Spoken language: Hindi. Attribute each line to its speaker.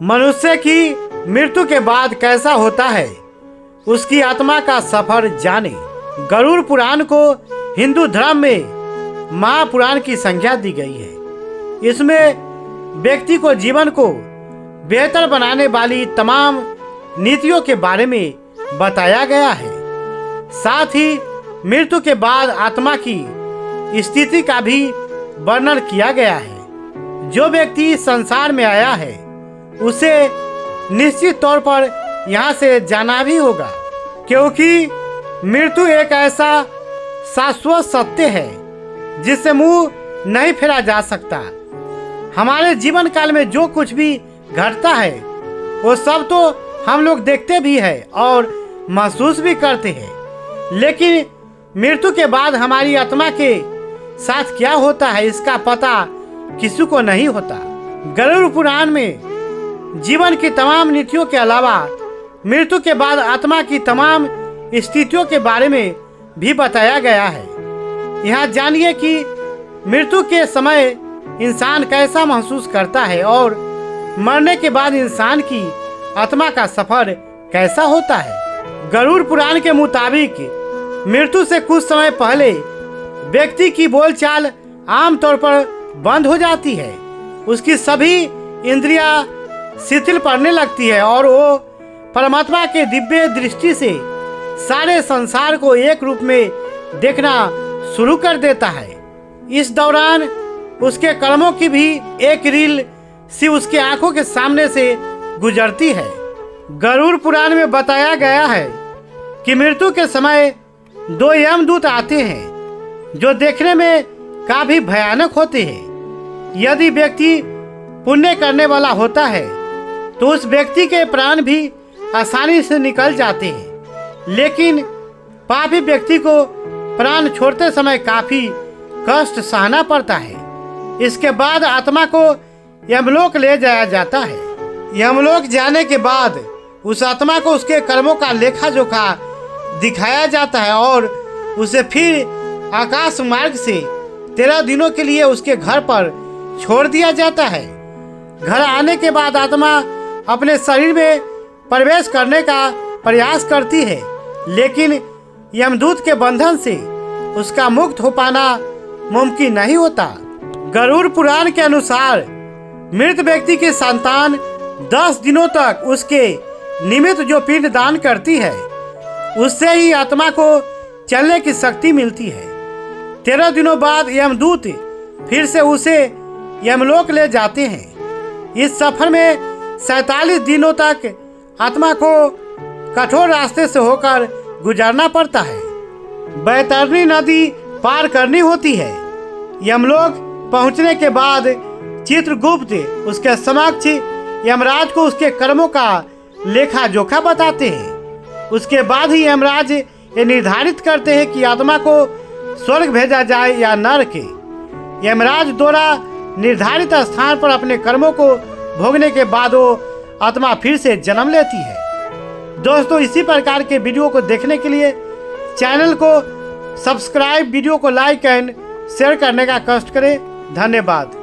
Speaker 1: मनुष्य की मृत्यु के बाद कैसा होता है, उसकी आत्मा का सफर जाने। गरुड़ पुराण को हिंदू धर्म में महापुराण की संज्ञा दी गई है। इसमें व्यक्ति को जीवन को बेहतर बनाने वाली तमाम नीतियों के बारे में बताया गया है। साथ ही मृत्यु के बाद आत्मा की स्थिति का भी वर्णन किया गया है। जो व्यक्ति संसार में आया है उसे निश्चित तौर पर यहाँ से जाना भी होगा, क्योंकि मृत्यु एक ऐसा शाश्वत सत्य है जिससे मुंह नहीं फेरा जा सकता। हमारे जीवन काल में जो कुछ भी घटता है वो सब तो हम लोग देखते भी हैं और महसूस भी करते हैं, लेकिन मृत्यु के बाद हमारी आत्मा के साथ क्या होता है इसका पता किसी को नहीं होता। गरुड़ पुराण में जीवन की तमाम नीतियों के अलावा मृत्यु के बाद आत्मा की तमाम स्थितियों के बारे में भी बताया गया है। यहाँ जानिए कि मृत्यु के समय इंसान कैसा महसूस करता है और मरने के बाद इंसान की आत्मा का सफर कैसा होता है। गरुड़ पुराण के मुताबिक मृत्यु से कुछ समय पहले व्यक्ति की बोलचाल आमतौर पर बंद हो जाती है। उसकी सभी इंद्रियां शिथिल पड़ने लगती है और वो परमात्मा के दिव्य दृष्टि से सारे संसार को एक रूप में देखना शुरू कर देता है। इस दौरान उसके कर्मों की भी एक रील सी उसके आंखों के सामने से गुजरती है। गरुड़ पुराण में बताया गया है कि मृत्यु के समय दो यमदूत आते हैं जो देखने में काफी भयानक होते हैं। यदि व्यक्ति पुण्य करने वाला होता है तो उस व्यक्ति के प्राण भी आसानी से निकल जाते हैं, लेकिन पापी व्यक्ति को प्राण छोड़ते समय काफी कष्ट सहना पड़ता है। इसके बाद आत्मा को यमलोक ले जाया जाता है। यमलोक जाने के बाद उस आत्मा को उसके कर्मों का लेखा जोखा दिखाया जाता है और उसे फिर आकाश मार्ग से 13 दिनों के लिए उसके घर पर छोड़ दिया जाता है। घर आने के बाद आत्मा अपने शरीर में प्रवेश करने का प्रयास करती है, लेकिन यमदूत के बंधन से उसका मुक्त हो पाना मुमकिन नहीं होता। गरुड़ पुराण के अनुसार मृत व्यक्ति की संतान 10 दिनों तक उसके निमित्त जो पिंड दान करती है उससे ही आत्मा को चलने की शक्ति मिलती है। 13 दिनों बाद यमदूत फिर से उसे यमलोक ले जाते हैं। इस सफर में 47 दिनों तक आत्मा को कठोर रास्ते से होकर गुजरना पड़ता है। बैतरणी नदी पार करनी होती है। यमलोक पहुंचने के बाद चित्रगुप्त उसके समक्ष यमराज को उसके कर्मों का लेखा जोखा बताते हैं। उसके बाद ही यमराज ये निर्धारित करते हैं कि आत्मा को स्वर्ग भेजा जाए या नरक। यमराज द्वारा निर्धारित स्थान पर अपने कर्मों को भोगने के बाद वो आत्मा फिर से जन्म लेती है। दोस्तों, इसी प्रकार के वीडियो को देखने के लिए चैनल को सब्सक्राइब, वीडियो को लाइक एंड शेयर करने का कष्ट करें। धन्यवाद।